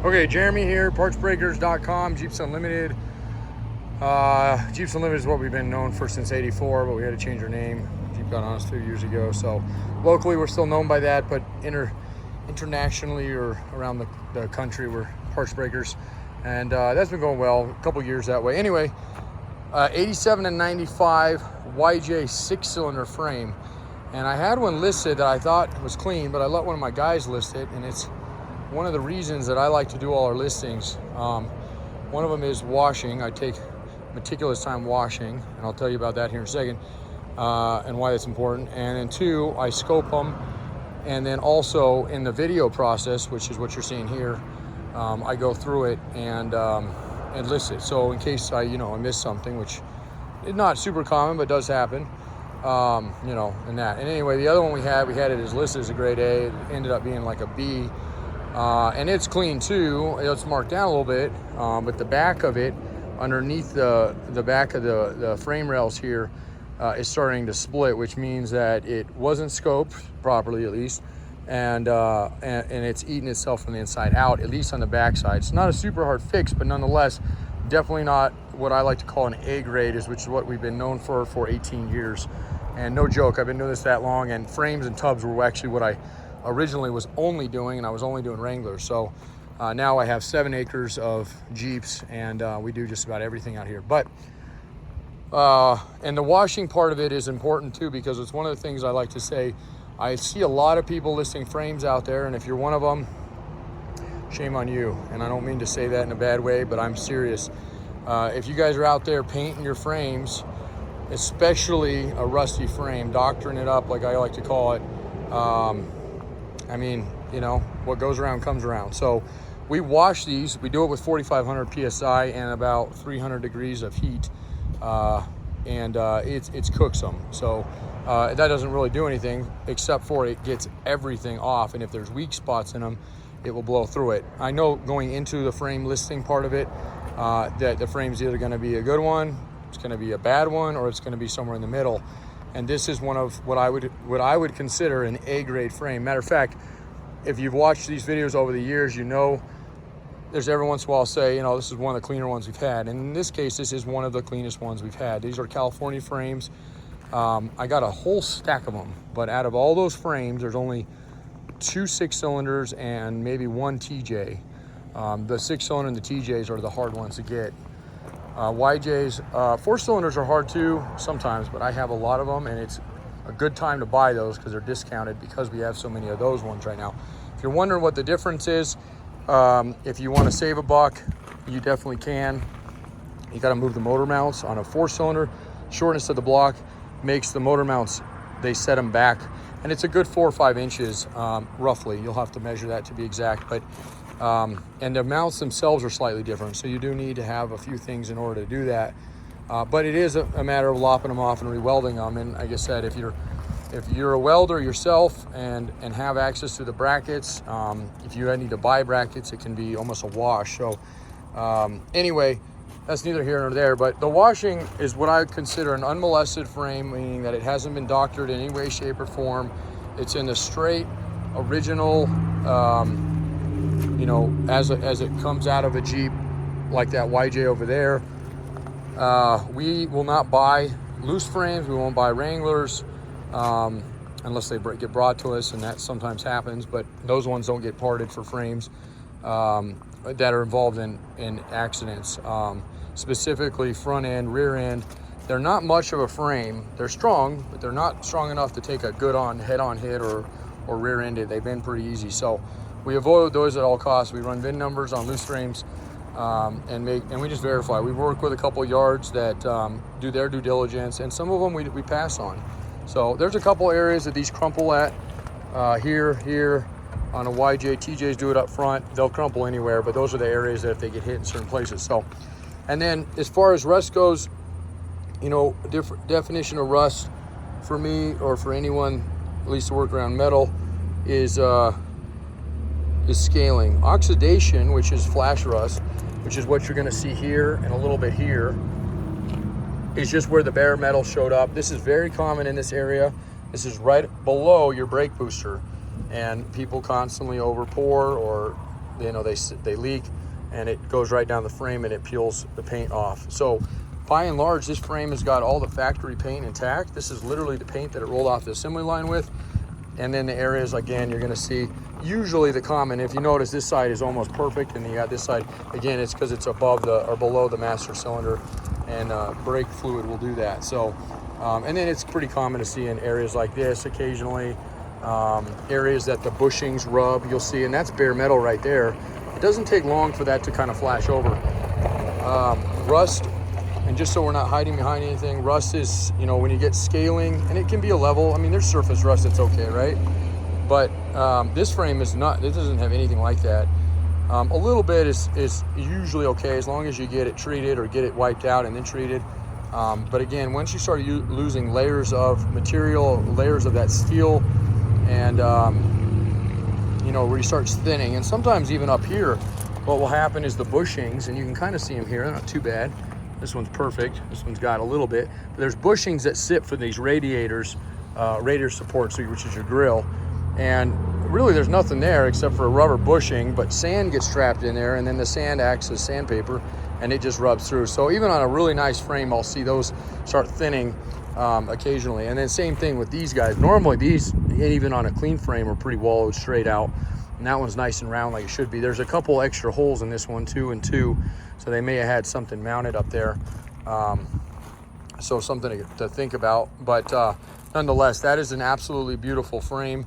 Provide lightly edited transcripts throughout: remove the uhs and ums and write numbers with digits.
Okay, Jeremy here, partsbreakers.com, Jeeps Unlimited. Jeeps Unlimited is what we've been known for since '84, but we had to change our name. Jeep got on us 2 years ago, so locally we're still known by that, but internationally or around the country we're Parts Breakers, and that's been going well. A couple years that way. Anyway, 87 and 95 YJ 6-cylinder frame, and I had one listed that I thought was clean, but I let one of my guys list it, and it's one of the reasons that I like to do all our listings. One of them is washing. I take meticulous time washing, and I'll tell you about that here in a second, and why that's important. And then two, I scope them, and then also in the video process, which is what you're seeing here, I go through it and list it. So in case I miss something, which is not super common, but does happen, and that. And anyway, the other one we had it as listed as a grade A. It ended up being like a B. And it's clean too. It's marked down a little bit, but the back of it, underneath the back of the frame rails here, is starting to split, which means that it wasn't scoped properly, at least, and it's eating itself from the inside out, at least on the back side. It's not a super hard fix, but nonetheless, definitely not what I like to call an A grade, which is what we've been known for 18 years. And no joke, I've been doing this that long, and frames and tubs were actually what I originally was only doing, and I was only doing Wrangler. So now I have 7 acres of Jeeps, and we do just about everything out here. But and the washing part of it is important too, because it's one of the things I like to say. I see a lot of people listing frames out there, and if you're one of them, shame on you. And I don't mean to say that in a bad way, but I'm serious. If you guys are out there painting your frames, especially a rusty frame, doctoring it up like I like to call it, I mean, what goes around comes around. So we wash these. We do it with 4,500 PSI and about 300 degrees of heat, and it cooks them. So that doesn't really do anything, except for it gets everything off. And if there's weak spots in them, it will blow through it. I know going into the frame listing part of it, that the frame's either going to be a good one, it's going to be a bad one, or it's going to be somewhere in the middle. And this is one of what I would consider an A grade frame. Matter of fact, if you've watched these videos over the years, there's every once in a while I'll say, this is one of the cleaner ones we've had. And in this case, this is one of the cleanest ones we've had. These are California frames. I got a whole stack of them, but out of all those frames, there's only 2 6-cylinders and maybe 1 TJ. The 6-cylinder and the TJs are the hard ones to get. YJs, 4-cylinders are hard too sometimes, but I have a lot of them, and it's a good time to buy those because they're discounted, because we have so many of those ones right now. If you're wondering what the difference is, if you want to save a buck, you definitely can. You got to move the motor mounts on a 4-cylinder. Shortness of the block makes the motor mounts, they set them back, and it's a good 4 or 5 inches, roughly. You'll have to measure that to be exact, but and the mounts themselves are slightly different, so you do need to have a few things in order to do that. But it is a matter of lopping them off and re-welding them. And like I said, if you're a welder yourself and have access to the brackets, if you need to buy brackets, it can be almost a wash. So anyway, that's neither here nor there. But the washing is what I consider an unmolested frame, meaning that it hasn't been doctored in any way, shape, or form. It's in the straight original, as it comes out of a Jeep, like that YJ over there. We will not buy loose frames. We won't buy Wranglers unless they get brought to us, and that sometimes happens, but those ones don't get parted for frames that are involved in accidents, specifically front end, rear end. They're not much of a frame. They're strong, but they're not strong enough to take a good head-on hit or rear ended. They've been pretty easy. So we avoid those at all costs. We run VIN numbers on loose frames, and we just verify. We work with a couple yards that do their due diligence, and some of them we pass on. So there's a couple areas that these crumple at, here on a YJ. TJs do it up front. They'll crumple anywhere, but those are the areas that if they get hit in certain places. So, and then as far as rust goes, different definition of rust for me, or for anyone at least to work around metal, is scaling. Oxidation, which is flash rust, which is what you're going to see here and a little bit here, is just where the bare metal showed up. This is very common in this area. This is right below your brake booster, and people constantly over pour or they leak, and it goes right down the frame and it peels the paint off. So by and large, this frame has got all the factory paint intact. This is literally the paint that it rolled off the assembly line with. And then the areas, again, you're gonna see usually the common, if you notice, this side is almost perfect, and you got this side, again, it's because it's above or below the master cylinder, and brake fluid will do that. So, and then it's pretty common to see in areas like this occasionally, areas that the bushings rub, you'll see, and that's bare metal right there. It doesn't take long for that to kind of flash over. Rust, and just so we're not hiding behind anything, rust is, you know, when you get scaling, and it can be a level, I mean, there's surface rust that's okay, right? But this frame is not, it doesn't have anything like that. A little bit is usually okay as long as you get it treated or get it wiped out and then treated. But again, once you start losing layers of material, layers of that steel, and you know, where you start thinning, and sometimes even up here, what will happen is the bushings, and you can kind of see them here, they're not too bad. This one's perfect. This one's got a little bit. But there's bushings that sit for these radiators, radiator support, which is your grill. And really there's nothing there except for a rubber bushing, but sand gets trapped in there, and then the sand acts as sandpaper, and it just rubs through. So even on a really nice frame, I'll see those start thinning occasionally. And then same thing with these guys. Normally these, even on a clean frame, are pretty wallowed straight out. And that one's nice and round like it should be. There's a couple extra holes in this one, 2 and 2. So they may have had something mounted up there. So something to think about. But nonetheless, that is an absolutely beautiful frame,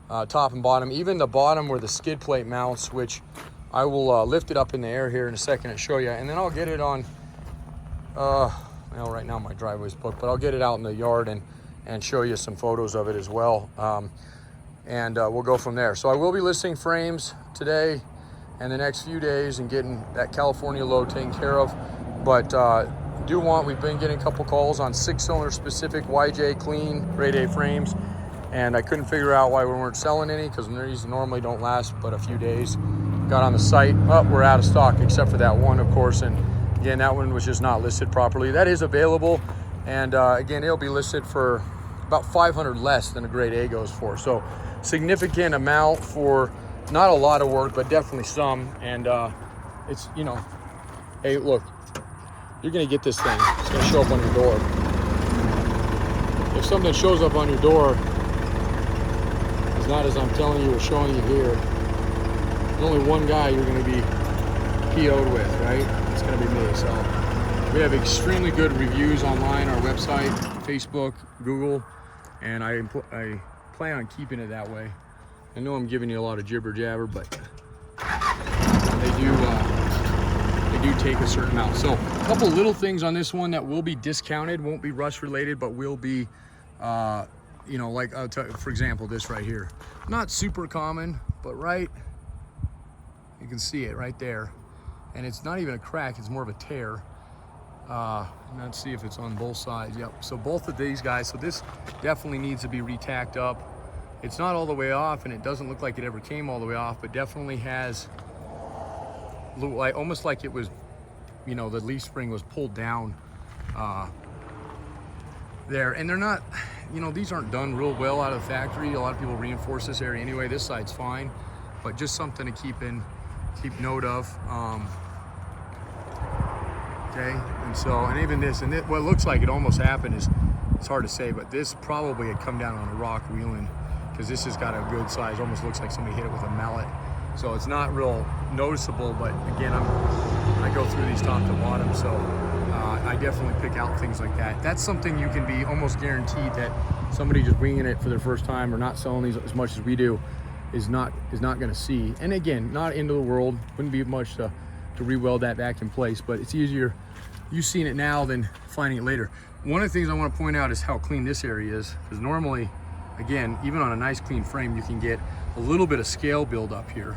top and bottom. Even the bottom where the skid plate mounts, which I will lift it up in the air here in a second and show you. And then I'll get it on, well, right now my driveway's booked, but I'll get it out in the yard and show you some photos of it as well. And we'll go from there. So I will be listing frames today and the next few days and getting that California load taken care of. But we've been getting a couple calls on 6-cylinder specific YJ clean grade A frames, and I couldn't figure out why we weren't selling any, because these normally don't last but a few days. Got on the site, we're out of stock except for that one, of course, and again, that one was just not listed properly. That is available, and again, it'll be listed for about 500 less than a grade A goes for. So significant amount for not a lot of work, but definitely some. And it's, you know, hey, look, you're gonna get this thing. It's gonna show up on your door. If something shows up on your door, it's not as I'm telling you or showing you here, there's only one guy you're gonna be PO'd with, right? It's gonna be me. So we have extremely good reviews online, our website, Facebook, Google, and I plan on keeping it that way. I know I'm giving you a lot of jibber jabber, but they do take a certain amount. So a couple little things on this one that will be discounted, won't be rust related, but will be, you know, like for example, this right here, not super common, but right, you can see it right there, and it's not even a crack, it's more of a tear. Let's see if it's on both sides. Yep. So both of these guys, so this definitely needs to be re-tacked up. It's not all the way off, and it doesn't look like it ever came all the way off, but definitely has, like, almost like it was, you know, the leaf spring was pulled down there. And they're not, you know, these aren't done real well out of the factory. A lot of people reinforce this area anyway. This side's fine, but just something to keep note of. Okay, and so, and even this, and what looks like it almost happened is, it's hard to say, but this probably had come down on a rock wheeling, because this has got a good size, almost looks like somebody hit it with a mallet. So it's not real noticeable, but again, I go through these top to bottom, so I definitely pick out things like that. That's something you can be almost guaranteed that somebody just winging it for their first time or not selling these as much as we do is not going to see. And again, not into the world, wouldn't be much to re-weld that back in place, but it's easier you seeing it now than finding it later. One of the things I want to point out is how clean this area is, because normally, again, even on a nice clean frame, you can get a little bit of scale buildup here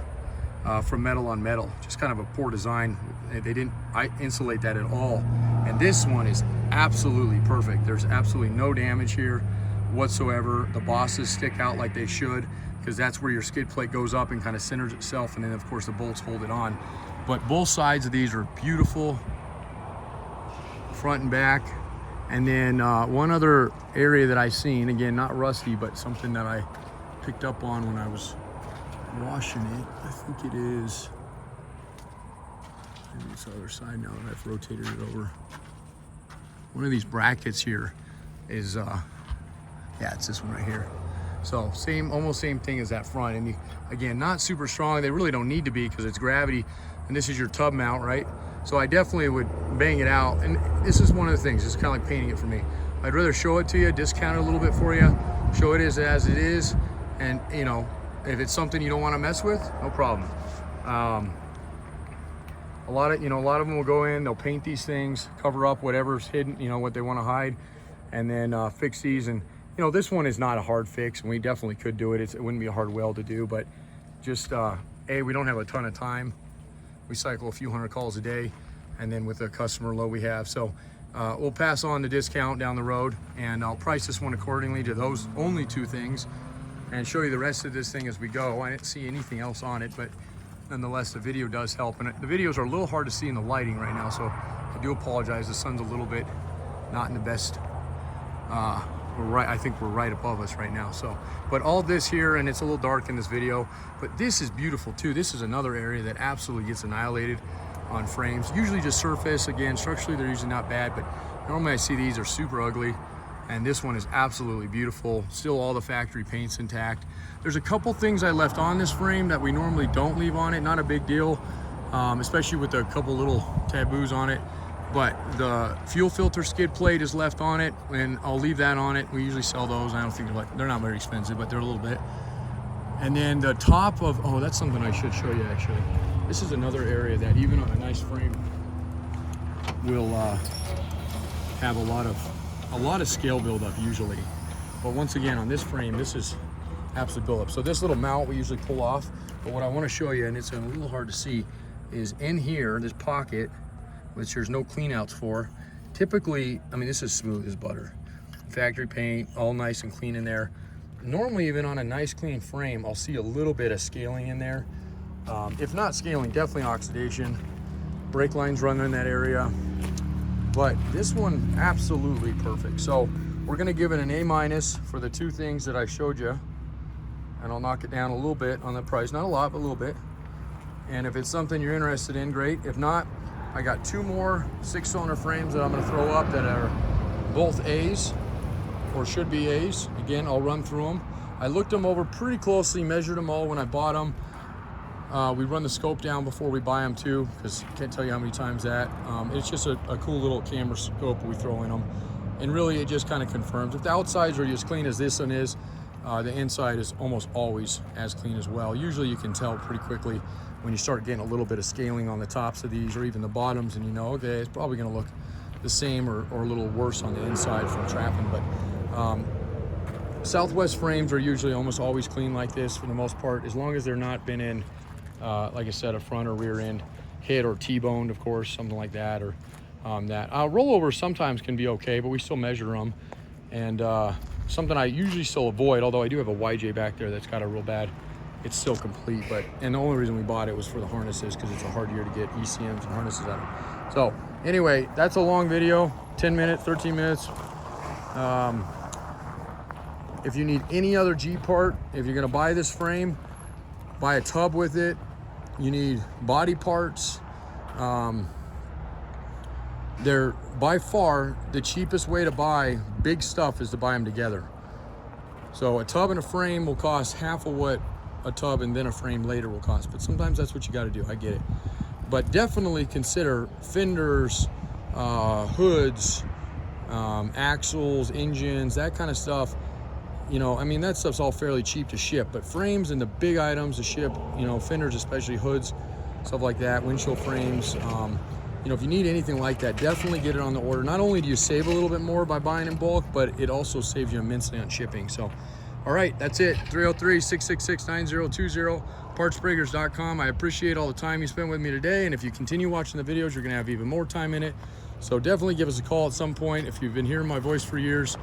from metal on metal. Just kind of a poor design. They didn't insulate that at all. And this one is absolutely perfect. There's absolutely no damage here whatsoever. The bosses stick out like they should, because that's where your skid plate goes up and kind of centers itself, and then of course the bolts hold it on. But both sides of these are beautiful, front and back. And then one other area that I seen, again, not rusty, but something that I picked up on when I was washing it, I think it is Maybe it's the other side now that I've rotated it over. One of these brackets here is, yeah, it's this one right here. So almost same thing as that front. And again, not super strong. They really don't need to be because it's gravity. And this is your tub mount, right? So I definitely would bang it out. And this is one of the things, it's kind of like painting it for me. I'd rather show it to you, discount it a little bit for you, show it as it is. And you know, if it's something you don't want to mess with, no problem. A lot of them will go in, they'll paint these things, cover up whatever's hidden, you know, what they want to hide, and then fix these. And you know, this one is not a hard fix, and we definitely could do it. It wouldn't be a hard weld to do, but just, we don't have a ton of time. We cycle a few hundred calls a day, and then with the customer load we have. So we'll pass on the discount down the road, and I'll price this one accordingly to those only two things, and show you the rest of this thing as we go. I didn't see anything else on it, but nonetheless, the video does help. And the videos are a little hard to see in the lighting right now, so I do apologize. The sun's a little bit not in the best, I think we're right above us right now. So, but all this here, and it's a little dark in this video, but this is beautiful too. This is another area that absolutely gets annihilated on frames. Usually just surface. Again, structurally they're usually not bad, but normally I see these are super ugly. And this one is absolutely beautiful. Still all the factory paint's intact. There's a couple things I left on this frame that we normally don't leave on it. Not a big deal, especially with a couple little taboos on it. But the fuel filter skid plate is left on it, and I'll leave that on it. We usually sell those. I don't think they're not very expensive, but they're a little bit. And then the top of, oh, that's something I should show you actually. This is another area that even on a nice frame will have a lot of scale buildup usually. But once again, on this frame, this is absolute buildup. So this little mount we usually pull off, but what I want to show you, and it's a little hard to see, is in here, this pocket, which there's no clean outs for. Typically, I mean, this is smooth as butter. Factory paint, all nice and clean in there. Normally, even on a nice clean frame, I'll see a little bit of scaling in there. If not scaling, definitely oxidation. Brake lines run in that area. But this one, absolutely perfect. So we're gonna give it an A- for the two things that I showed you. And I'll knock it down a little bit on the price. Not a lot, but a little bit. And if it's something you're interested in, great. If not, I got two more 6-cylinder frames that I'm gonna throw up that are both A's, or should be A's. Again, I'll run through them. I looked them over pretty closely, measured them all when I bought them. We run the scope down before we buy them too, because I can't tell you how many times that. It's just a cool little camera scope we throw in them. And really it just kind of confirms. If the outsides are as clean as this one is, the inside is almost always as clean as well. Usually you can tell pretty quickly when you start getting a little bit of scaling on the tops of these or even the bottoms, and you know, okay, it's probably gonna look the same or a little worse on the inside from trapping. But Southwest frames are usually almost always clean like this for the most part, as long as they're not been in, like I said, a front or rear end hit or T-boned, of course, something like that, or that. Rollovers sometimes can be okay, but we still measure them. And something I usually still avoid, although I do have a YJ back there that's got a real bad, it's still complete, and the only reason we bought it was for the harnesses, because it's a hard year to get ECMs and harnesses out of. So anyway, that's a long video, 10 minutes, 13 minutes. If you need any other G part, if you're gonna buy this frame, buy a tub with it. You need body parts. They're by far the cheapest way to buy big stuff is to buy them together. So a tub and a frame will cost half of what a tub and then a frame later will cost, but sometimes that's what you got to do. I get it, but definitely consider fenders, hoods, axles, engines, that kind of stuff. You know, I mean, that stuff's all fairly cheap to ship, but frames and the big items to ship, you know, fenders, especially hoods, stuff like that, windshield frames, you know, if you need anything like that, definitely get it on the order. Not only do you save a little bit more by buying in bulk, but it also saves you immensely on shipping. So, all right, that's it. 303-666-9020, partsbreakers.com. I appreciate all the time you spent with me today. And if you continue watching the videos, you're going to have even more time in it. So definitely give us a call at some point. If you've been hearing my voice for years,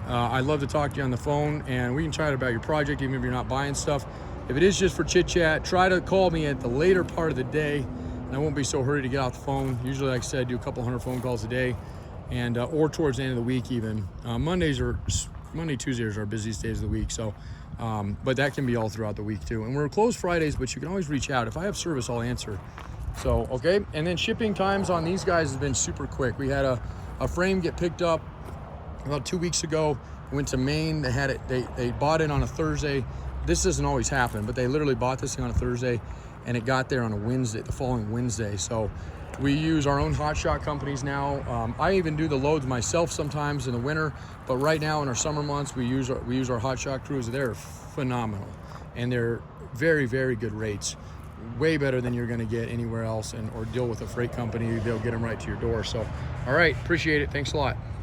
I'd love to talk to you on the phone, and we can chat about your project, even if you're not buying stuff. If it is just for chit chat, try to call me at the later part of the day, and I won't be so hurried to get off the phone. Usually, like I said, I do a couple hundred phone calls a day, and or towards the end of the week even. Monday, Tuesdays are our busiest days of the week. So, but that can be all throughout the week too. And we're closed Fridays, but you can always reach out. If I have service, I'll answer. So, okay. And then shipping times on these guys has been super quick. We had a frame get picked up about 2 weeks ago. Went to Maine. They had it. They bought it on a Thursday. This doesn't always happen, but they literally bought this thing on a Thursday, and it got there on a Wednesday, the following Wednesday. So we use our own hot shot companies now. I even do the loads myself sometimes in the winter, but right now in our summer months, we use our hot shot crews. They're phenomenal, and they're very, very good rates. Way better than you're going to get anywhere else, or deal with a freight company. They'll get them right to your door. So, all right, appreciate it. Thanks a lot.